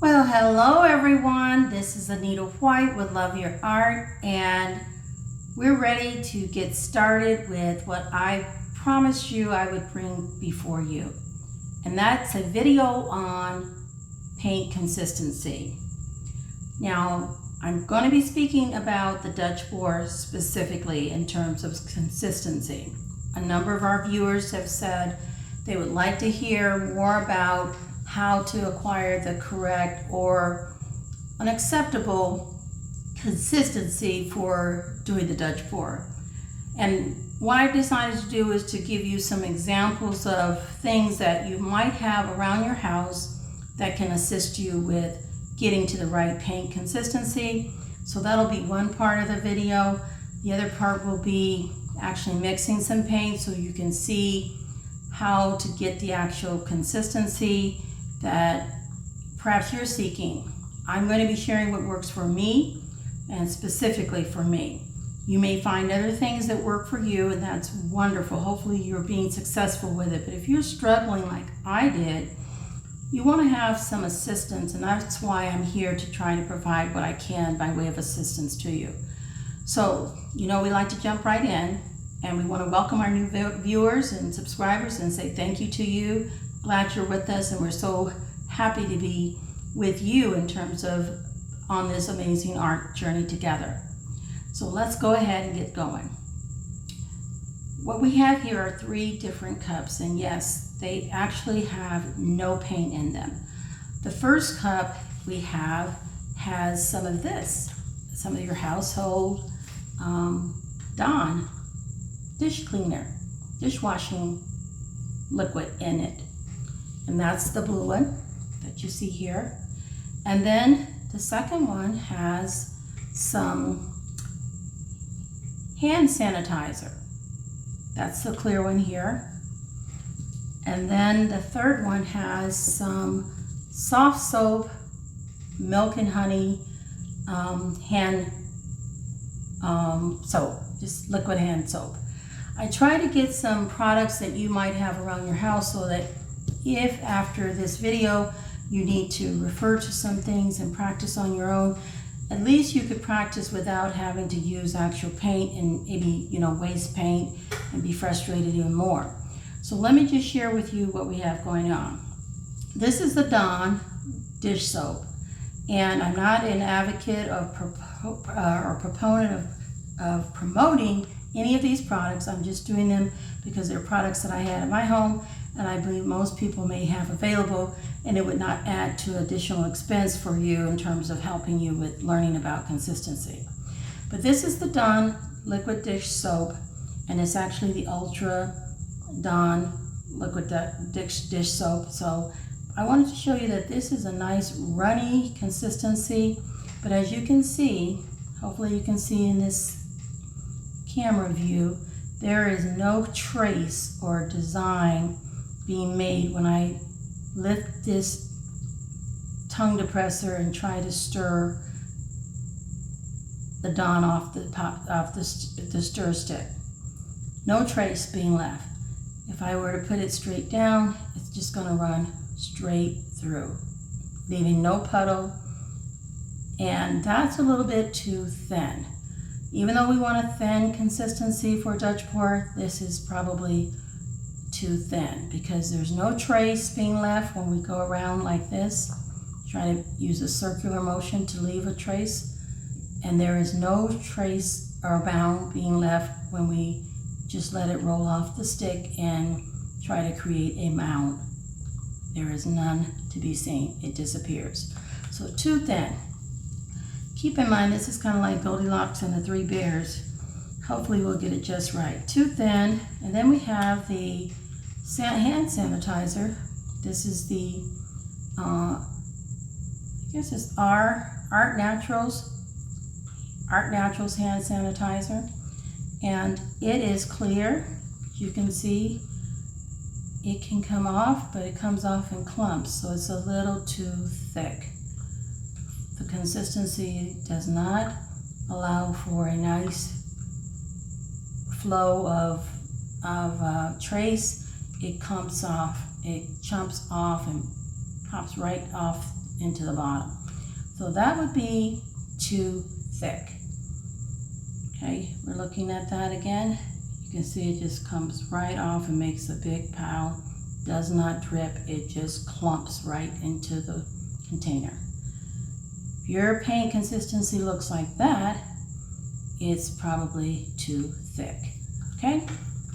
Well, hello everyone. This is Anita White with Love Your Art, and we're ready to get started with what I promised you I would bring before you. And that's a video on paint consistency. Now, I'm going to be speaking about the Dutch board specifically in terms of consistency. A number of our viewers have said they would like to hear more about how to acquire the correct or an acceptable consistency for doing the Dutch pour. And what I've decided to do is to give you some examples of things that you might have around your house that can assist you with getting to the right paint consistency. So that'll be one part of the video. The other part will be actually mixing some paint so you can see how to get the actual consistency that perhaps you're seeking. I'm going to be sharing what works for me and specifically for me. You may find other things that work for you, and that's wonderful. Hopefully you're being successful with it. But if you're struggling like I did, you want to have some assistance, and that's why I'm here to try to provide what I can by way of assistance to you. So, we like to jump right in, and we want to welcome our new viewers and subscribers and say thank you to you. Glad you're with us, and we're so happy to be with you in terms of on this amazing art journey together. So let's go ahead and get going. What we have here are 3 different cups, and yes, they actually have no paint in them. The first cup we have has some of this, some of your household Dawn dish cleaner, dishwashing liquid in it. And that's the blue one that you see here. And then the second one has some hand sanitizer. That's the clear one here. And then the third one has some soft soap, milk and honey, hand soap, just liquid hand soap. I try to get some products that you might have around your house so that if after this video you need to refer to some things and practice on your own, at least you could practice without having to use actual paint and maybe waste paint and be frustrated even more. So let me just share with you what we have going on. This is the Dawn dish soap, and I'm not an advocate of or proponent of promoting any of these products. I'm just doing them because they're products that I had in my home and I believe most people may have available, and it would not add to additional expense for you in terms of helping you with learning about consistency. But this is the Dawn liquid dish soap, and it's actually the Ultra Dawn liquid dish soap. So I wanted to show you that this is a nice runny consistency, but as you can see, hopefully you can see in this camera view, there is no trace or design being made when I lift this tongue depressor and try to stir the Dawn off the stir stick. No trace being left. If I were to put it straight down, it's just going to run straight through, leaving no puddle, and that's a little bit too thin. Even though we want a thin consistency for Dutch pour, this is probably too thin because there's no trace being left when we go around like this. Try to use a circular motion to leave a trace, and there is no trace or bound being left when we just let it roll off the stick and try to create a mound. There is none to be seen. It disappears. So too thin. Keep in mind, this is kind of like Goldilocks and the 3 Bears. Hopefully we'll get it just right. Too thin. And then we have the hand sanitizer. This is the, I guess it's Art Naturals hand sanitizer. And it is clear. You can see it can come off, but it comes off in clumps, so it's a little too thick. The consistency does not allow for a nice flow of trace. It chumps off and pops right off into the bottom. So that would be too thick. Okay, we're looking at that again. You can see it just comes right off and makes a big pile. Does not drip, it just clumps right into the container. If your paint consistency looks like that, it's probably too thick. Okay,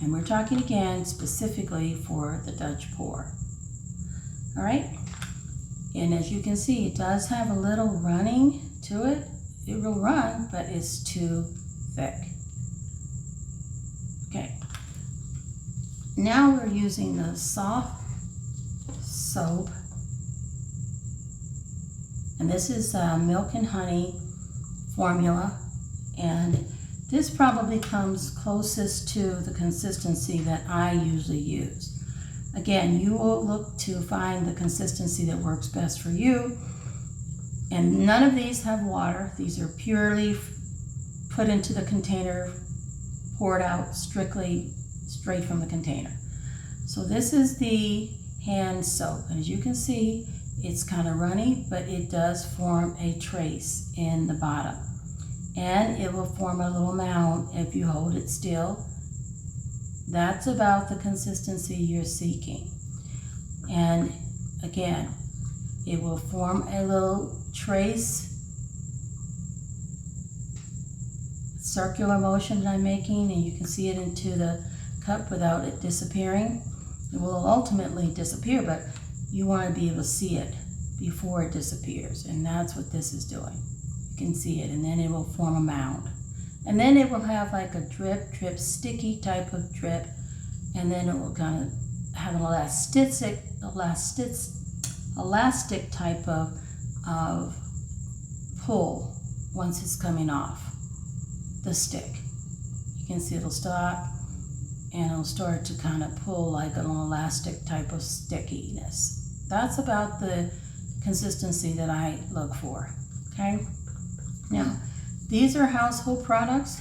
and we're talking again specifically for the Dutch pour. All right, and as you can see, it does have a little running to it. It will run, but it's too thick. Okay, now we're using the soft soap, and this is milk and honey formula, and this probably comes closest to the consistency that I usually use. Again, you will look to find the consistency that works best for you. And none of these have water. These are purely put into the container, poured out strictly straight from the container. So this is the hand soap. And as you can see, it's kind of runny, but it does form a trace in the bottom. And it will form a little mound if you hold it still. That's about the consistency you're seeking. And again, it will form a little trace, circular motion that I'm making, and you can see it into the cup without it disappearing. It will ultimately disappear, but you want to be able to see it before it disappears, and that's what this is doing. You can see it, and then it will form a mound. And then it will have like a drip, sticky type of drip, and then it will kind of have an elastic type of pull once it's coming off the stick. You can see it'll stop and it'll start to kind of pull like an elastic type of stickiness. That's about the consistency that I look for. Okay, now these are household products,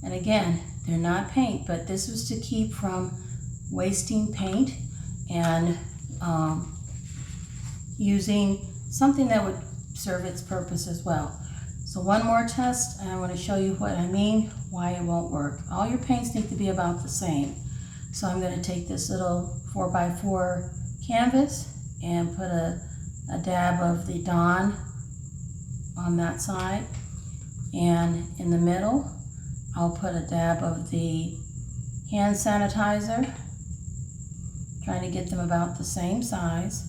and again, they're not paint, but this was to keep from wasting paint and using something that would serve its purpose as well. So one more test, and I want to show you what I mean, why it won't work. All your paints need to be about the same. So I'm going to take this little 4x4 canvas and put a dab of the Dawn on that side, and in the middle I'll put a dab of the hand sanitizer, trying to get them about the same size,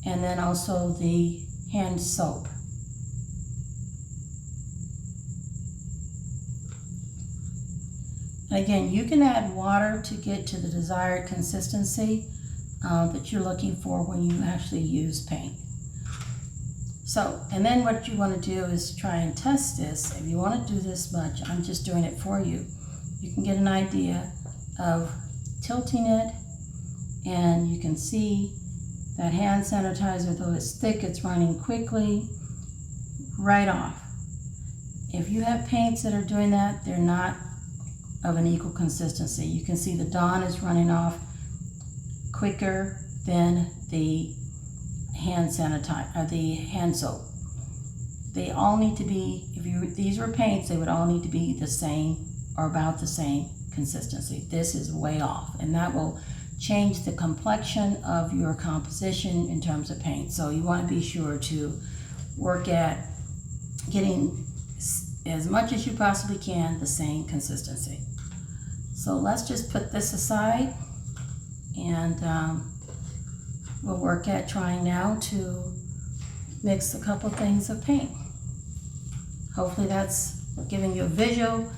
and then also the hand soap. And again, you can add water to get to the desired consistency that you're looking for when you actually use paint. So, and then what you want to do is try and test this. If you want to do this much, I'm just doing it for you. You can get an idea of tilting it, and you can see that hand sanitizer, though it's thick, it's running quickly right off. If you have paints that are doing that, they're not of an equal consistency. You can see the Dawn is running off quicker than the hand sanitizer, the hand soap. They all need to be, these were paints, they would all need to be the same or about the same consistency. This is way off, and that will change the complexion of your composition in terms of paint. So you want to be sure to work at getting as much as you possibly can the same consistency. So let's just put this aside, and we'll work at trying now to mix a couple things of paint. Hopefully that's giving you a visual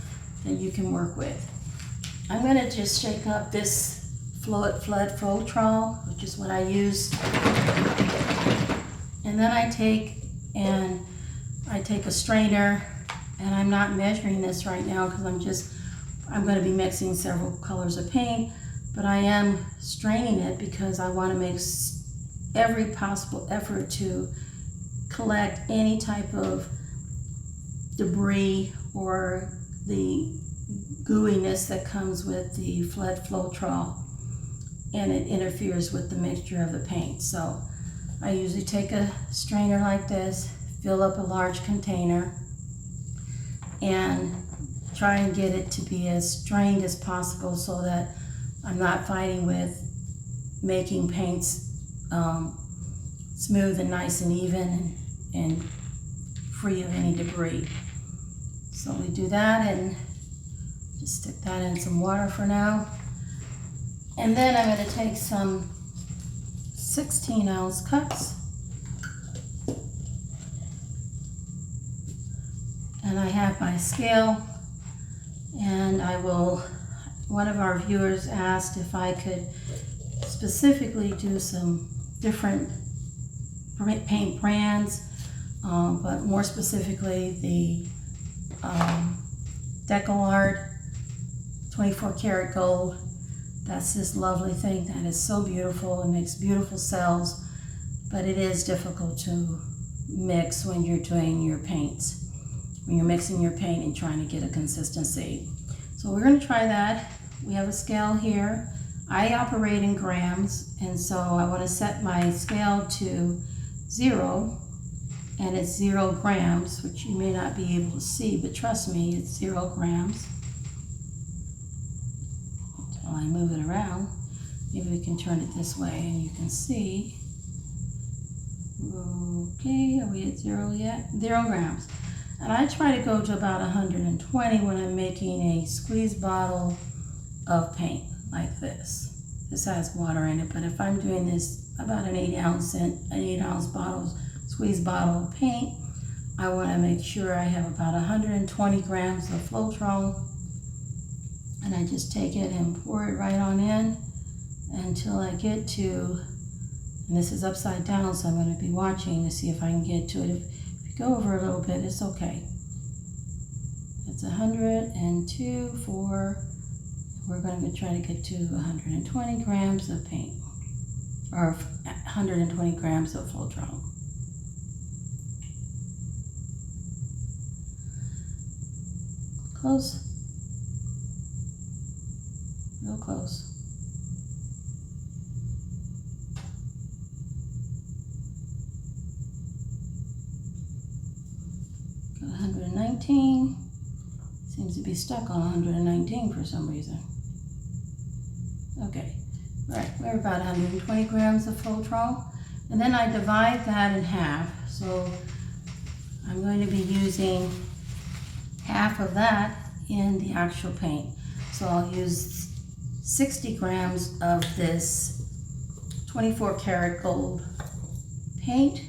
that you can work with. I'm going to just shake up this Floetrol, which is what I use, and then I take a strainer, and I'm not measuring this right now because I'm going to be mixing several colors of paint, but I am straining it because I want to make every possible effort to collect any type of debris or the gooiness that comes with the Floetrol, and it interferes with the mixture of the paint. So I usually take a strainer like this, fill up a large container, and try and get it to be as strained as possible so that I'm not fighting with making paints smooth and nice and even and free of any debris. So we do that and just stick that in some water for now. And then I'm going to take some 16-ounce cups, and I have my scale, and one of our viewers asked if I could specifically do some different paint brands, but more specifically the DecoArt 24 karat gold. That's this lovely thing that is so beautiful and makes beautiful cells, but it is difficult to mix when you're doing your paints, when you're mixing your paint and trying to get a consistency. So we're going to try that. We have a scale here. I operate in grams, and so I want to set my scale to 0, and it's 0 grams, which you may not be able to see, but trust me, it's 0 grams. Until I move it around, maybe we can turn it this way and you can see. Okay, are we at 0 yet? 0 grams. And I try to go to about 120 when I'm making a squeeze bottle of paint like this. This has water in it, but if I'm doing this about an 8-ounce bottle, squeeze bottle of paint, I want to make sure I have about 120 grams of Floetrol, and I just take it and pour it right on in until I get to, and this is upside down, so I'm going to be watching to see if I can get to it. If you go over a little bit, it's okay. It's 102 for, we're going to try to get to 120 grams of paint, or 120 grams of Floetrol. Close. Real close. Got 119. Seems to be stuck on 119 for some reason. Okay, right, we're about 120 grams of Floetrol. And then I divide that in half. So I'm going to be using half of that in the actual paint. So I'll use 60 grams of this 24 karat gold paint.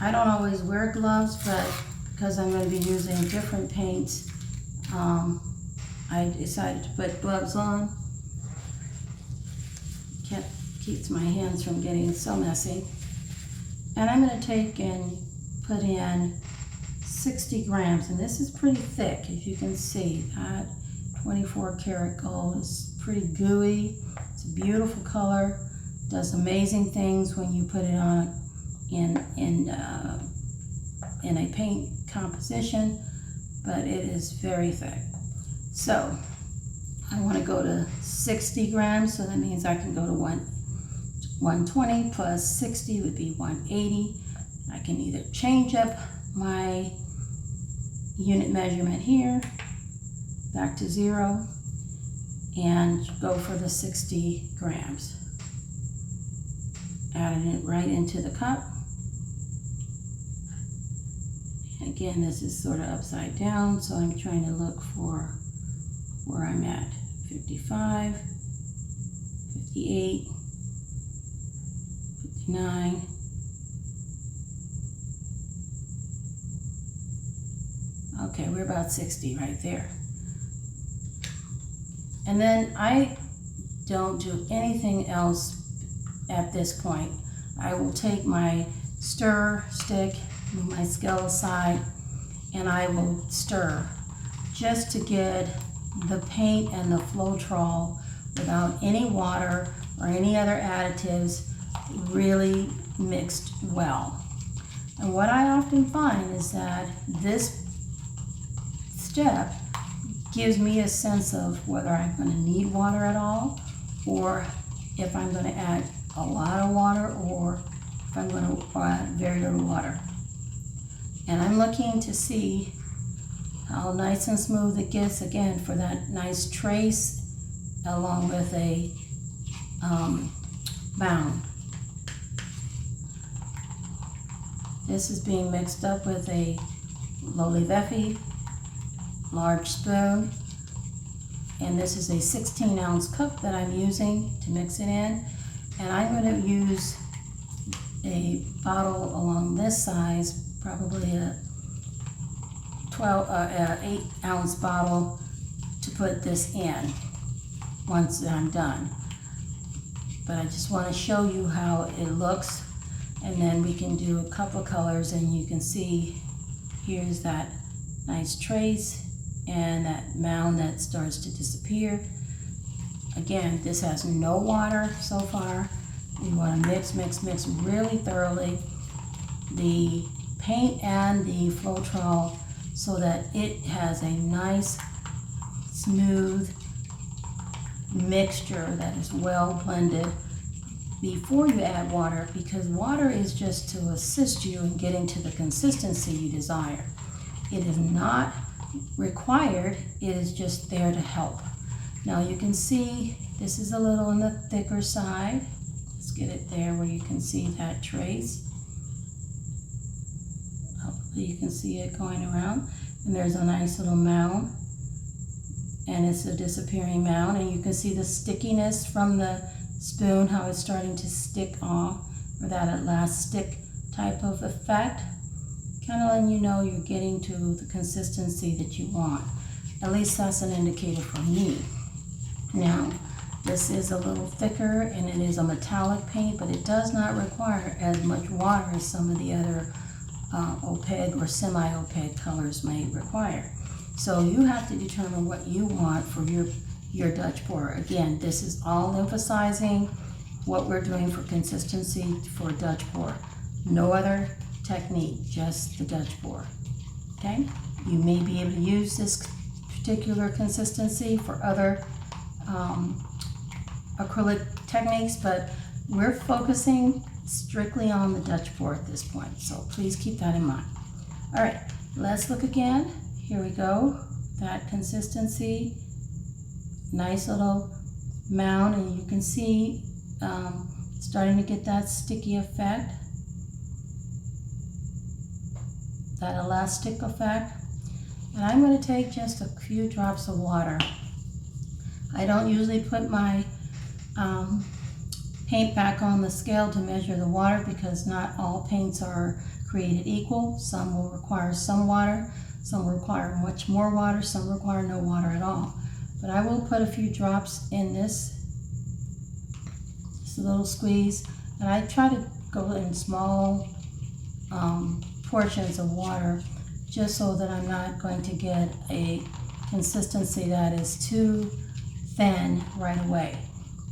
I don't always wear gloves, but because I'm going to be using different paints, I decided to put gloves on. Keeps my hands from getting so messy. And I'm going to take and put in 60 grams, and this is pretty thick, as you can see. That 24 karat gold is pretty gooey. It's a beautiful color. Does amazing things when you put it on in a paint composition, but it is very thick. So I want to go to 60 grams, so that means I can go to 120 plus 60 would be 180. I can either change up my unit measurement here back to 0 and go for the 60 grams. Adding it right into the cup. And again, this is sort of upside down, so I'm trying to look for where I'm at. 55, 58, 59. Okay, we're about 60 right there. And then I don't do anything else at this point. I will take my stir stick, move my scale aside, and I will stir just to get the paint and the Floetrol without any water or any other additives really mixed well. And what I often find is that this step gives me a sense of whether I'm going to need water at all or if I'm going to add a lot of water or if I'm going to add very little water. And I'm looking to see how nice and smooth it gets, again, for that nice trace along with a mound. This is being mixed up with a lowly Veffy large spoon, and this is a 16-ounce cup that I'm using to mix it in. And I'm going to use a bottle along this size, probably a 8-ounce bottle, to put this in once I'm done. But I just want to show you how it looks, and then we can do a couple colors, and you can see here's that nice trace and that mound that starts to disappear. Again, this has no water so far. We want to mix really thoroughly the paint and the Floetrol so that it has a nice, smooth mixture that is well blended before you add water, because water is just to assist you in getting to the consistency you desire. It is not required, it is just there to help. Now you can see this is a little on the thicker side. Let's get it there where you can see that trace. Hopefully you can see it going around. And there's a nice little mound. And it's a disappearing mound. And you can see the stickiness from the spoon, how it's starting to stick off, or that elastic type of effect. Kind of letting you know you're getting to the consistency that you want. At least that's an indicator for me. Now, this is a little thicker and it is a metallic paint, but it does not require as much water as some of the other opaque or semi-opaque colors may require. So you have to determine what you want for your Dutch pour. Again, this is all emphasizing what we're doing for consistency for Dutch pour. No other technique, just the Dutch pour. Okay? You may be able to use this particular consistency for other acrylic techniques, but we're focusing strictly on the Dutch pour at this point, so please keep that in mind. All right, let's look again. Here we go. That consistency, nice little mound, and you can see starting to get that sticky effect, that elastic effect. And I'm going to take just a few drops of water. I don't usually put my paint back on the scale to measure the water, because not all paints are created equal. Some will require some water, some will require much more water, some require no water at all. But I will put a few drops in this, just a little squeeze, and I try to go in small portions of water, just so that I'm not going to get a consistency that is too thin right away.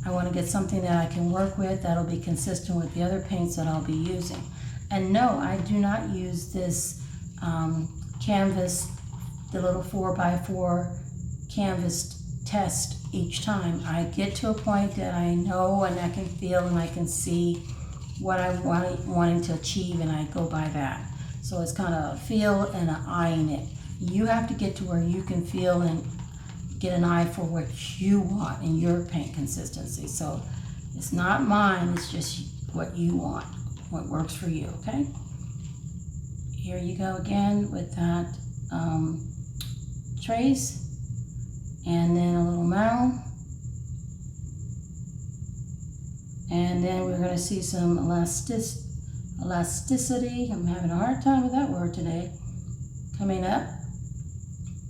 I want to get something that I can work with that'll be consistent with the other paints that I'll be using. And no, I do not use this canvas, the little 4x4 canvas test each time. I get to a point that I know and I can feel and I can see what I'm wanting to achieve, and I go by that. So it's kind of a feel and an eye in it. You have to get to where you can feel and get an eye for what you want in your paint consistency. So it's not mine, it's just what you want, what works for you, okay? Here you go again with that trace, and then a little mound. And then we're gonna see some elasticity. I'm having a hard time with that word today. Coming up.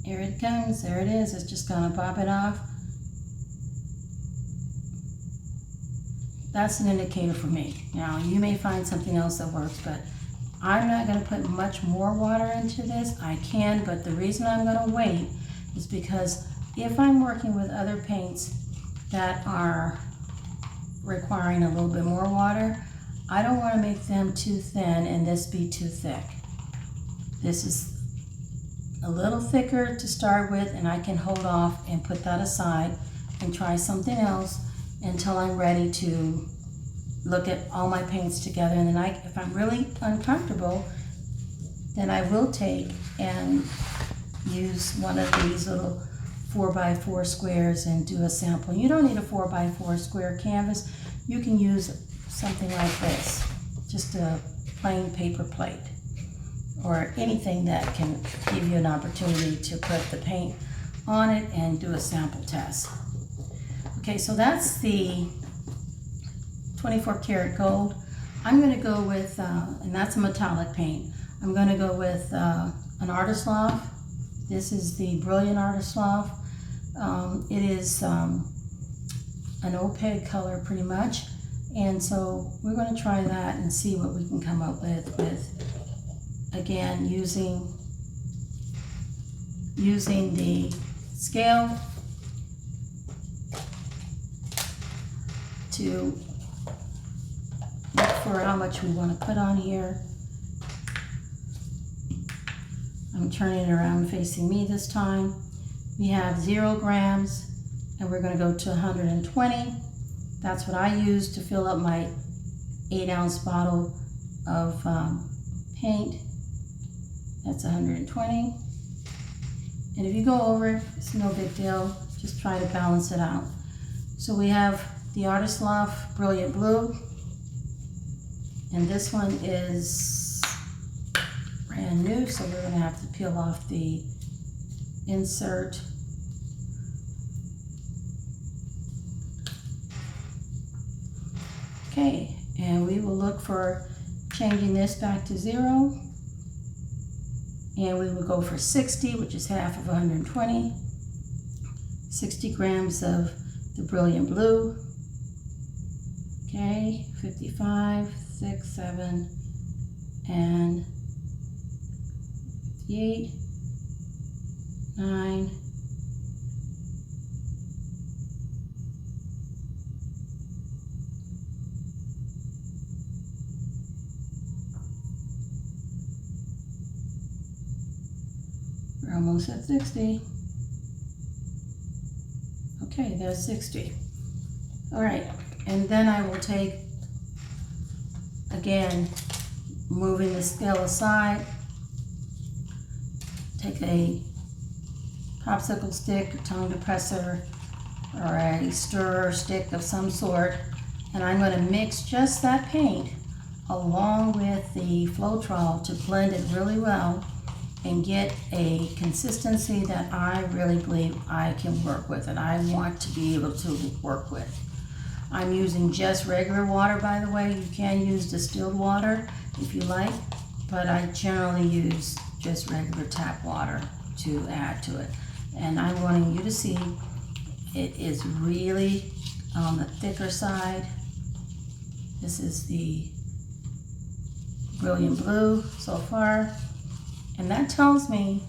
Here it comes, there it is. It's just gonna pop it off. That's an indicator for me. Now, you may find something else that works, but I'm not gonna put much more water into this. I can, but the reason I'm gonna wait is because if I'm working with other paints that are requiring a little bit more water, I don't wanna make them too thin and this be too thick. This is a little thicker to start with, and I can hold off and put that aside and try something else until I'm ready to look at all my paints together. And then if I'm really uncomfortable, then I will take and use one of these little 4x4 squares and do a sample. You don't need a 4x4 square canvas. You can use something like this, just a plain paper plate, or anything that can give you an opportunity to put the paint on it and do a sample test. Okay, so that's the 24 karat gold. I'm going to go with, and that's a metallic paint, I'm going to go with an Artist Loft. This is the Brilliant Artist Loft. It is an opaque color pretty much, and so we're going to try that and see what we can come up with again, using the scale to look for how much we want to put on here. I'm turning it around facing me this time. We have 0 grams, and we're going to go to 120. That's what I use to fill up my 8-ounce bottle of paint. That's 120. And if you go over, it's no big deal. Just try to balance it out. So we have the Artist Loft Brilliant Blue, and this one is brand new, so we're going to have to peel off the insert. Okay, and we will look for changing this back to 0, and we will go for 60, which is half of 120. 60 grams of the Brilliant Blue. Okay, 55, 6, 7, and 58, 9, we're almost at 60. Okay, there's 60. All right, and then I will take, again, moving the scale aside, take a popsicle stick, a tongue depressor, or a stirrer stick of some sort, and I'm going to mix just that paint along with the Floetrol to blend it really well and get a consistency that I really believe I can work with and I want to be able to work with. I'm using just regular water, by the way. You can use distilled water if you like, but I generally use just regular tap water to add to it. And I'm wanting you to see it is really on the thicker side. This is the Brilliant Blue so far. And that tells me,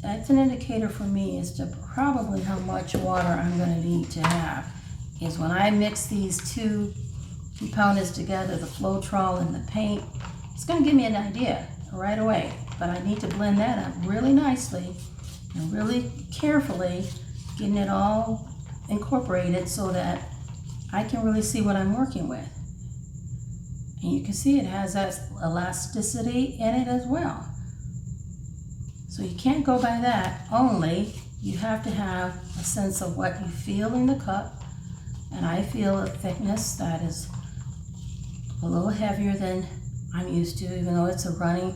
that's an indicator for me as to probably how much water I'm going to need to have. Is when I mix these two components together, the Floetrol and the paint, it's going to give me an idea right away. But I need to blend that up really nicely and really carefully, getting it all incorporated so that I can really see what I'm working with. And you can see it has that elasticity in it as well. So you can't go by that only. You have to have a sense of what you feel in the cup. And I feel a thickness that is a little heavier than I'm used to, even though it's running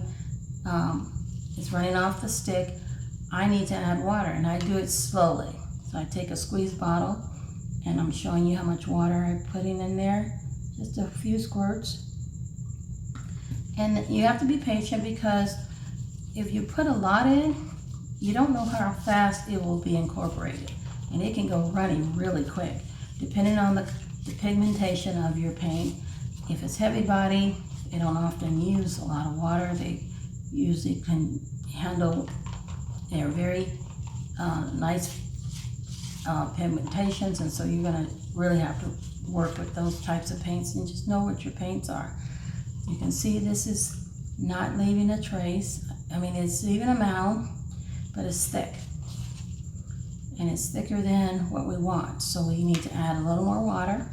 off the stick. I need to add water, and I do it slowly. So I take a squeeze bottle, and I'm showing you how much water I'm putting in there. Just a few squirts. And you have to be patient because if you put a lot in, you don't know how fast it will be incorporated. And it can go running really quick, depending on the pigmentation of your paint. If it's heavy body, they don't often use a lot of water. They usually can handle their very nice pigmentations, and so you're gonna really have to work with those types of paints and just know what your paints are. You can see this is not leaving a trace. I mean, it's leaving a mound, but it's thick. and it's thicker than what we want. So we need to add a little more water.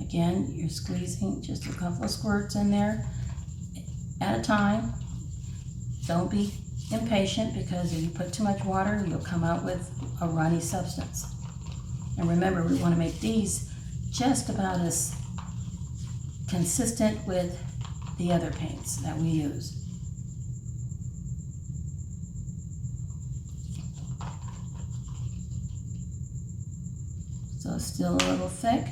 Again, you're squeezing just a couple of squirts in there at a time. Don't be impatient, because if you put too much water, you'll come out with a runny substance. And remember, we want to make these just about as consistent with the other paints that we use. So it's still a little thick.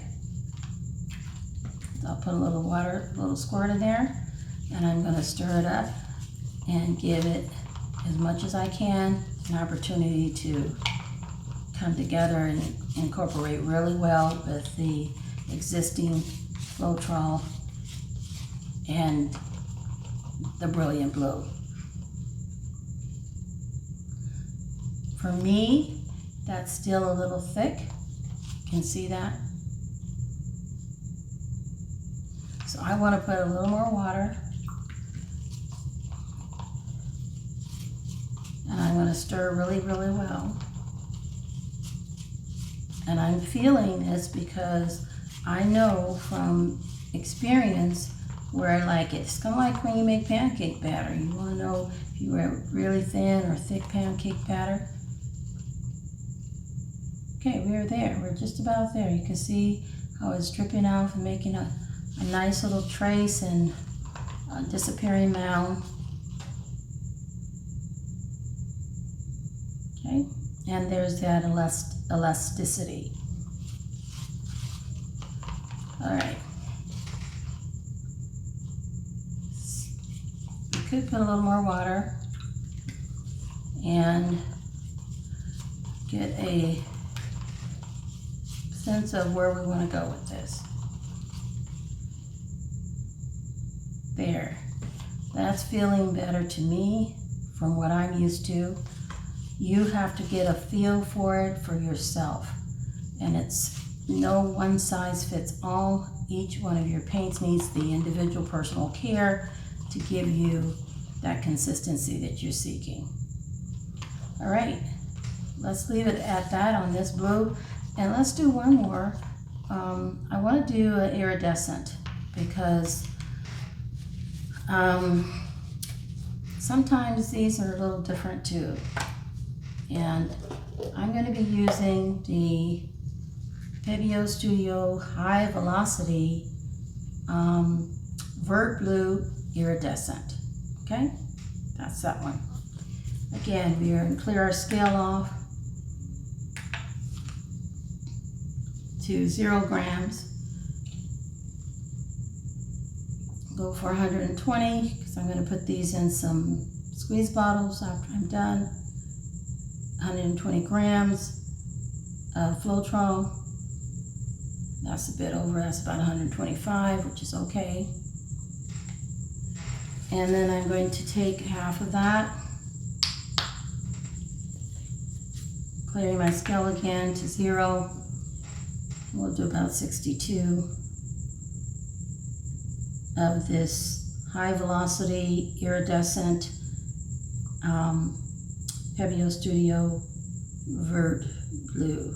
So I'll put a little water, a little squirt in there, and I'm going to stir it up and give it, as much as I can, an opportunity to come together and incorporate really well with the existing Floetrol and the Brilliant Blue. For me, that's still a little thick. You can see that. So I want to put a little more water. And I'm going to stir really, really well. And I'm feeling this because I know from experience where I like it. It's kind of like when you make pancake batter. You want to know if you want really thin or thick pancake batter. Okay, we're there. We're just about there. You can see how it's dripping out and making a nice little trace and a disappearing mound. Okay, and there's that elasticity. All right. You could put a little more water and get a sense of where we want to go with this. There. That's feeling better to me from what I'm used to. You have to get a feel for it for yourself. And it's no one size fits all. Each one of your paints needs the individual personal care to give you that consistency that you're seeking. All right, let's leave it at that on this blue. And let's do one more. I want to do an iridescent because sometimes these are a little different too. And I'm going to be using the Pebeo Studio High Velocity Vert Blue Iridescent. Okay, that's that one. Again, we're going to clear our scale off to 0 grams. Go for 120 because I'm going to put these in some squeeze bottles after I'm done. 120 grams of Floetrol. That's a bit over, that's about 125, which is okay. And then I'm going to take half of that, clearing my scale again to 0. We'll do about 62 of this high velocity iridescent Pebeo Studio Vert Blue.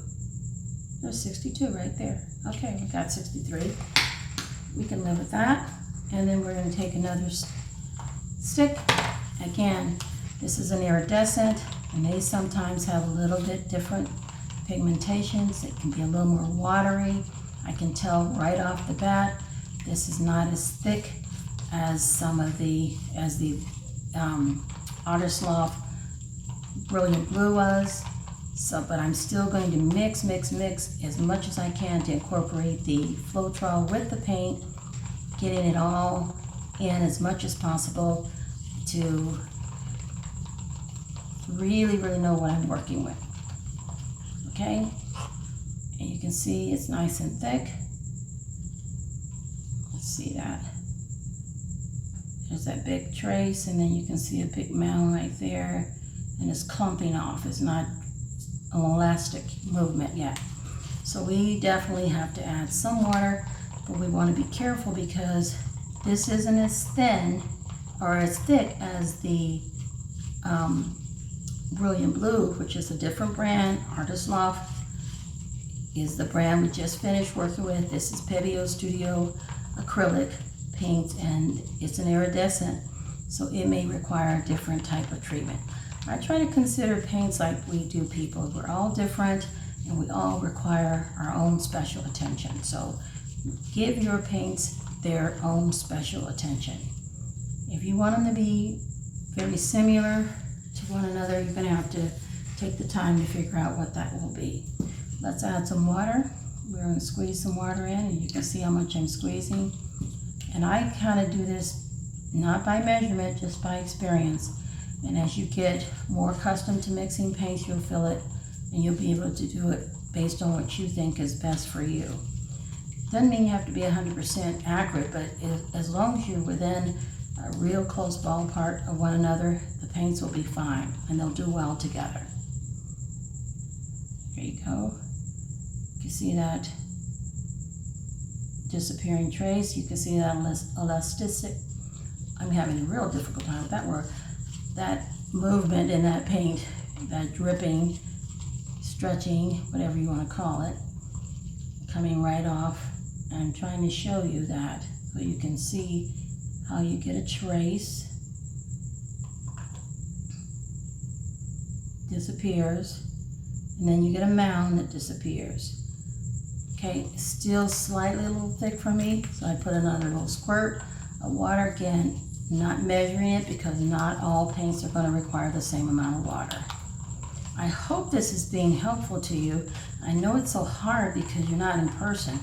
There's 62 right there. Okay, we got 63. We can live with that. And then we're going to take another stick. Again, this is an iridescent, and they sometimes have a little bit different pigmentations. It can be a little more watery. I can tell right off the bat this is not as thick as some of the Artist Loft Brilliant Blue was. So, but I'm still going to mix as much as I can to incorporate the Floetrol with the paint, getting it all in as much as possible to really know what I'm working with. Okay, and you can see it's nice and thick. Let's see that. There's that big trace, and then you can see a big mound right there, and it's clumping off. It's not an elastic movement yet. So we definitely have to add some water, but we want to be careful because this isn't as thin or as thick as the Brilliant Blue, which is a different brand. Artist Loft is the brand we just finished working with. This is Pebeo Studio acrylic paint, and it's an iridescent, so it may require a different type of treatment. I try to consider paints like we do people. We're all different and we all require our own special attention. So give your paints their own special attention. If you want them to be very similar to one another, you're going to have to take the time to figure out what that will be. Let's add some water. We're going to squeeze some water in, and you can see how much I'm squeezing. And I kind of do this not by measurement, just by experience. And as you get more accustomed to mixing paints, you'll feel it, and you'll be able to do it based on what you think is best for you. Doesn't mean you have to be 100% accurate, but as long as you're within a real close ballpark of one another, the paints will be fine, and they'll do well together. There you go. You can see that disappearing trace. You can see that elastic. I'm having a real difficult time with that word. That movement in that paint, that dripping, stretching, whatever you want to call it, coming right off. I'm trying to show you that so you can see how you get a trace, disappears, and then you get a mound that disappears. Okay, still slightly a little thick for me, so I put another little squirt of water. Again, not measuring it because not all paints are going to require the same amount of water. I hope this is being helpful to you. I know it's so hard because you're not in person,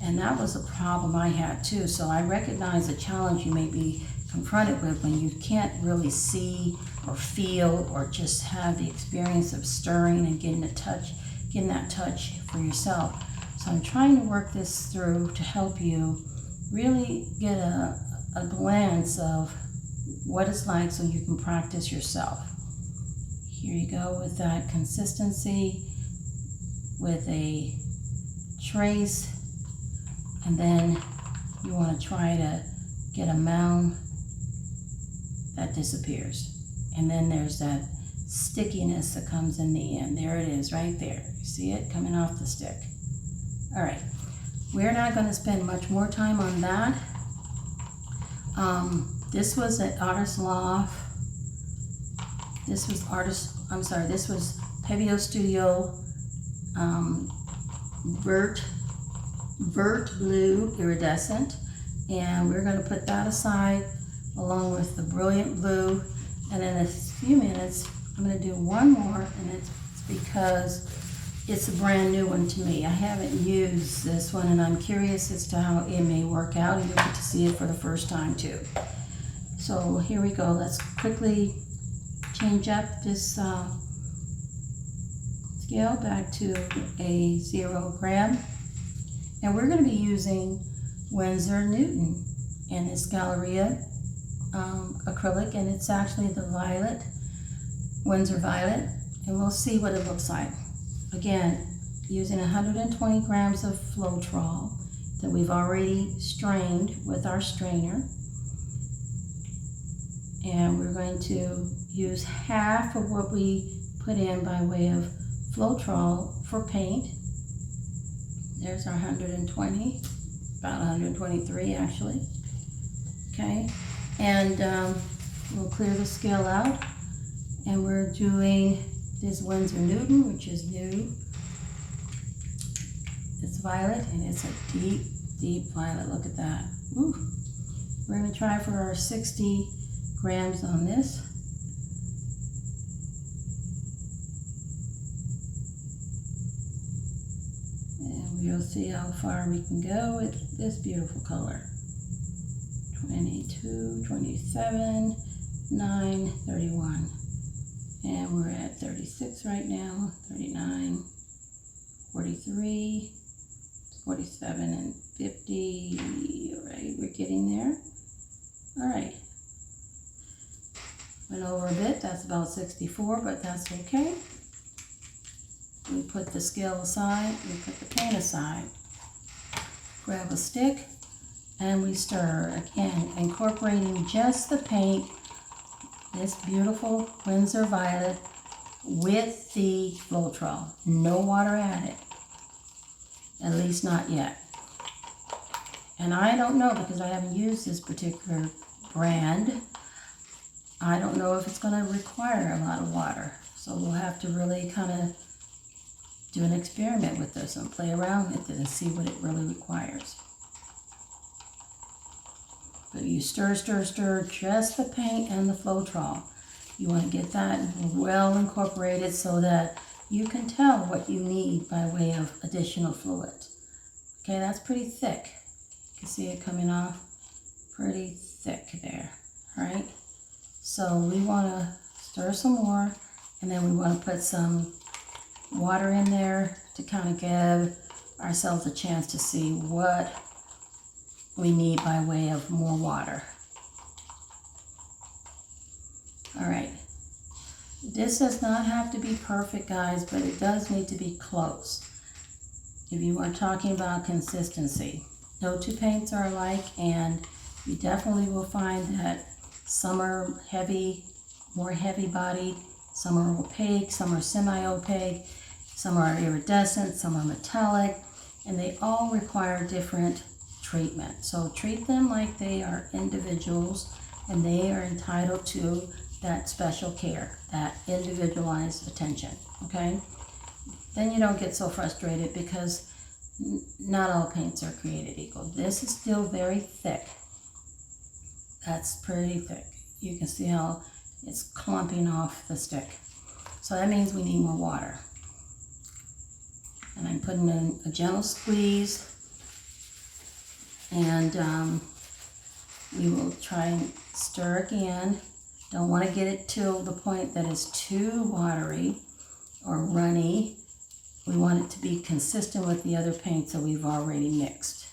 and that was a problem I had too. So I recognize the challenge you may be confronted with when you can't really see or feel or just have the experience of stirring and getting that touch for yourself. So I'm trying to work this through to help you really get a glance of what it's like so you can practice yourself. Here you go with that consistency, with a trace, and then you want to try to get a mound that disappears. And then there's that stickiness that comes in the end. There it is right there. You see it coming off the stick. All right, we're not going to spend much more time on that. This was at Artist Loft. This was Pebeo Studio Vert Bleu Iridescent, and we're going to put that aside along with the Brilliant Blue. And in a few minutes, I'm going to do one more, and it's because it's a brand new one to me. I haven't used this one, and I'm curious as to how it may work out, and you'll get to see it for the first time too. So here we go. Let's quickly change up this scale back to a 0 gram. And we're going to be using Winsor Newton in this Galleria acrylic, and it's actually the violet, Winsor Violet, and we'll see what it looks like. Again, using 120 grams of Floetrol that we've already strained with our strainer. And we're going to use half of what we put in by way of Floetrol for paint. There's our 120, about 123 actually. Okay, and we'll clear the scale out, and we're doing this Winsor Newton, which is new. It's violet, and it's a deep, deep violet. Look at that. Ooh. We're going to try for our 60 grams on this. And we'll see how far we can go with this beautiful color. 22, 27, 9, 31. And we're at 36 right now, 39, 43, 47, and 50. All right, we're getting there. All right. Went over a bit, that's about 64, but that's okay. We put the scale aside, we put the paint aside. Grab a stick, and we stir. Again, incorporating just the paint, this beautiful Winsor Violet, with the Floetrol. No water added, at least not yet. And I don't know, because I haven't used this particular brand. I don't know if it's going to require a lot of water. So we'll have to really kind of do an experiment with this and play around with it and see what it really requires. But you stir, stir, stir just the paint and the Floetrol. You want to get that well incorporated so that you can tell what you need by way of additional fluid. Okay, that's pretty thick. You can see it coming off pretty thick there, right? So we want to stir some more, and then we want to put some water in there to kind of give ourselves a chance to see what we need by way of more water. All right. This does not have to be perfect, guys, but it does need to be close. If you are talking about consistency, no two paints are alike, and you definitely will find that some are heavy, more heavy bodied, some are opaque, some are semi-opaque, some are iridescent, some are metallic, and they all require different treatment. So treat them like they are individuals, and they are entitled to that special care, that individualized attention, okay? Then you don't get so frustrated, because not all paints are created equal. This is still very thick. That's pretty thick. You can see how it's clumping off the stick. So that means we need more water. And I'm putting in a gentle squeeze, and we will try and stir again. Don't want to get it to the point that it's too watery or runny. We want it to be consistent with the other paints that we've already mixed.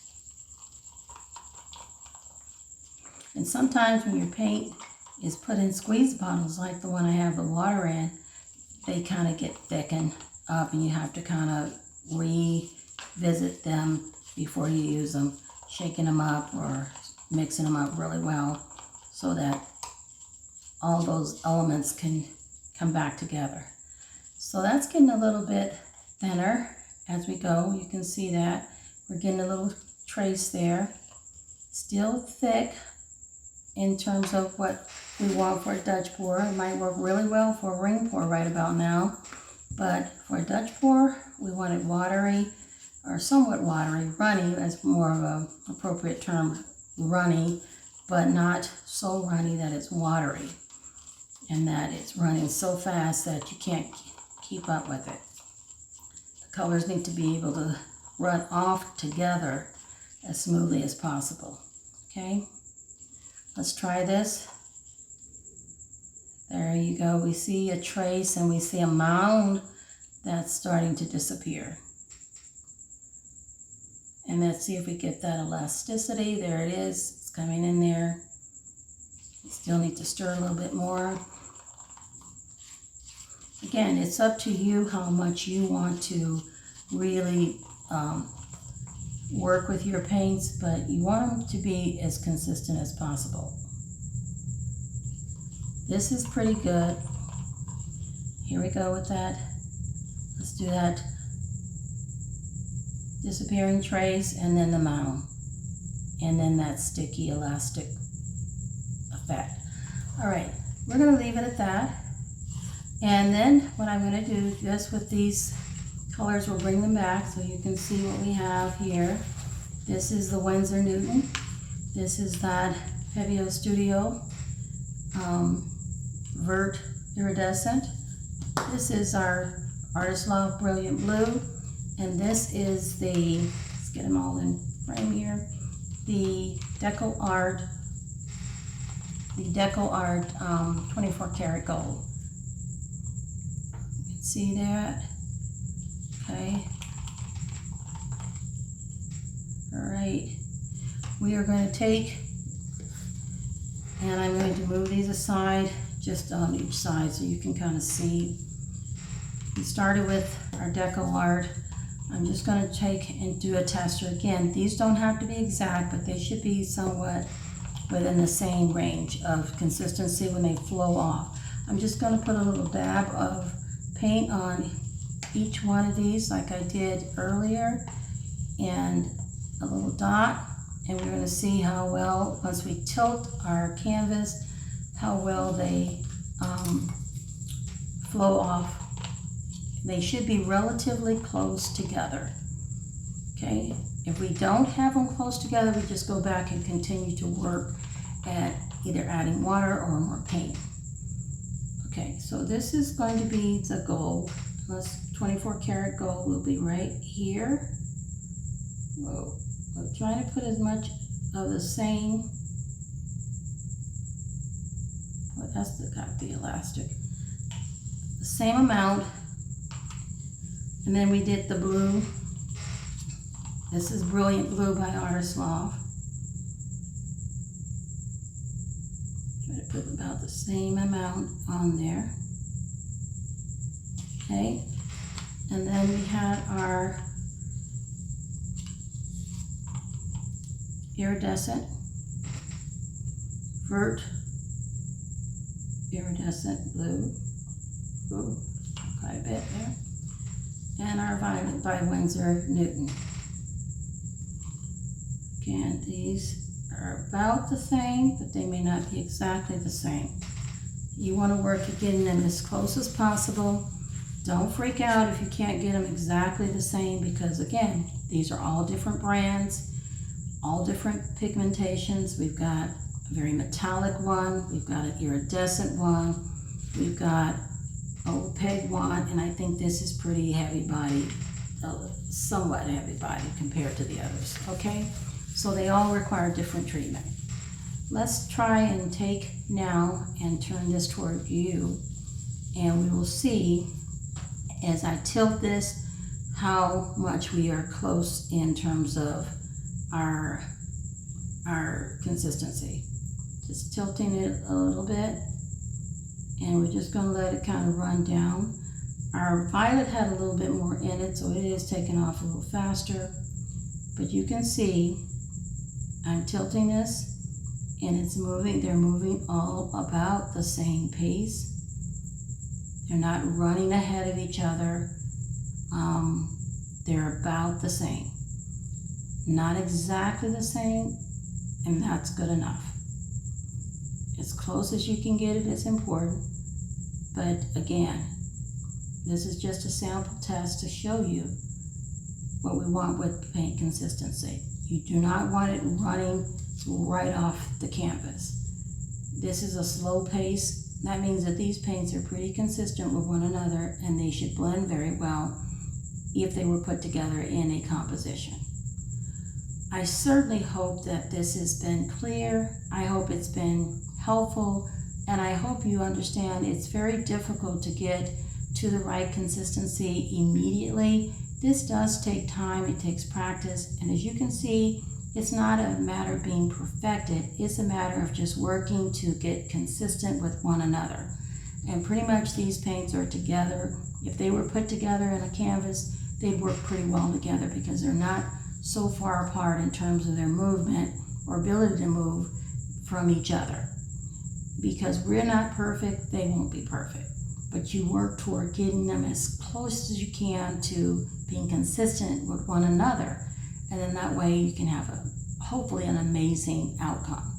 And sometimes when your paint is put in squeeze bottles like the one I have the water in, they kind of get thickened up, and you have to kind of revisit them before you use them, shaking them up or mixing them up really well so that all those elements can come back together. So that's getting a little bit thinner as we go. You can see that we're getting a little trace there. Still thick in terms of what we want for a Dutch pour. It might work really well for a ring pour right about now, but for a Dutch pour, we want it watery, or somewhat watery. Runny is more of an appropriate term, runny, but not so runny that it's watery and that it's running so fast that you can't keep up with it. The colors need to be able to run off together as smoothly as possible. Okay, let's try this. There you go. We see a trace, and we see a mound that's starting to disappear. And let's see if we get that elasticity. There it is. It's coming in there. You still need to stir a little bit more. Again, it's up to you how much you want to really work with your paints, but you want them to be as consistent as possible. This is pretty good. Here we go with that. Let's do that disappearing trace, and then the mound, and then that sticky elastic effect. All right, we're going to leave it at that. And then what I'm going to do just with these colors, we'll bring them back so you can see what we have here. This is the Winsor Newton. This is that Pebeo Studio Vert Iridescent. This is our Artist Loft Brilliant Blue. And this is the, let's get them all in frame here, the DecoArt 24 karat gold. You can see that. Okay. All right. We are going to take, and I'm going to move these aside, just on each side, so you can kind of see. We started with our DecoArt. I'm just going to take and do a tester again. These don't have to be exact, but they should be somewhat within the same range of consistency when they flow off. I'm just going to put a little dab of paint on each one of these like I did earlier, and a little dot, and we're going to see how well, once we tilt our canvas, how well they flow off. They should be relatively close together. Okay, if we don't have them close together, we just go back and continue to work at either adding water or more paint. Okay, so this is going to be the gold. This 24 karat gold will be right here. Whoa, I'm trying to put as much of the same, well, that's got to be elastic, the same amount. And then we did the blue. This is Brilliant Blue by Loft. Try to put about the same amount on there. Okay, and then we had our Iridescent, Vert, Iridescent Blue, ooh, quite a bit there, and our Violet by Winsor Newton. Again, these are about the same, but they may not be exactly the same. You want to work at getting them as close as possible. Don't freak out if you can't get them exactly the same, because again, these are all different brands, all different pigmentations. We've got a very metallic one, we've got an iridescent one, we've got opaque one, and I think this is pretty heavy bodied, somewhat heavy bodied compared to the others, okay? So they all require different treatment. Let's try and take now and turn this toward you, and we will see as I tilt this how much we are close in terms of our consistency. Just tilting it a little bit, and we're just going to let it kind of run down. Our violet had a little bit more in it, so it is taking off a little faster, but you can see I'm tilting this and it's moving. They're moving all about the same pace. They're not running ahead of each other. They're about the same. Not exactly the same, and that's good enough. As close as you can get it is important, but again, this is just a sample test to show you what we want with paint consistency. You do not want it running right off the canvas. This is a slow pace. That means that these paints are pretty consistent with one another, and they should blend very well if they were put together in a composition. I certainly hope that this has been clear. I hope it's been helpful, and I hope you understand it's very difficult to get to the right consistency immediately. This does take time, it takes practice, and as you can see, it's not a matter of being perfected, it's a matter of just working to get consistent with one another. And pretty much these paints are together. If they were put together in a canvas, they'd work pretty well together because they're not so far apart in terms of their movement or ability to move from each other. Because we're not perfect, they won't be perfect. But you work toward getting them as close as you can to being consistent with one another. And then that way you can have hopefully an amazing outcome.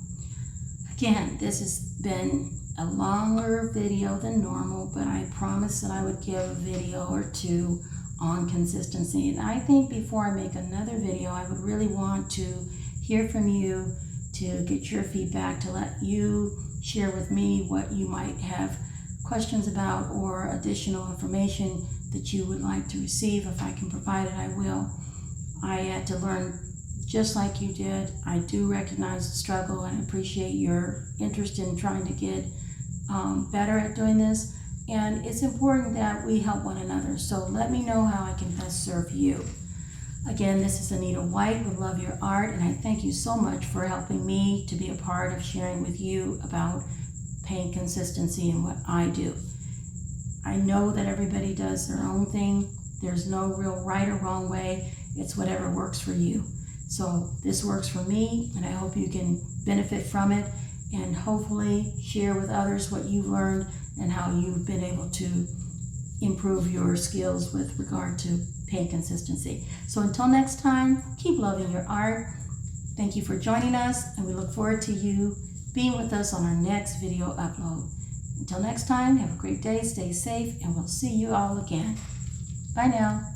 Again, this has been a longer video than normal, but I promised that I would give a video or two on consistency. And I think before I make another video, I would really want to hear from you, to get your feedback, to let you share with me what you might have questions about or additional information that you would like to receive. If I can provide it, I will. I had to learn just like you did. I do recognize the struggle and appreciate your interest in trying to get better at doing this. And it's important that we help one another. So let me know how I can best serve you. Again, this is Anita White with Love Your Art, and I thank you so much for helping me to be a part of sharing with you about paint consistency and what I do. I know that everybody does their own thing. There's no real right or wrong way. It's whatever works for you. So this works for me, and I hope you can benefit from it and hopefully share with others what you've learned and how you've been able to improve your skills with regard to paint consistency. So until next time, keep loving your art. Thank you for joining us, and we look forward to you being with us on our next video upload. Until next time, have a great day, stay safe, and we'll see you all again. Bye now.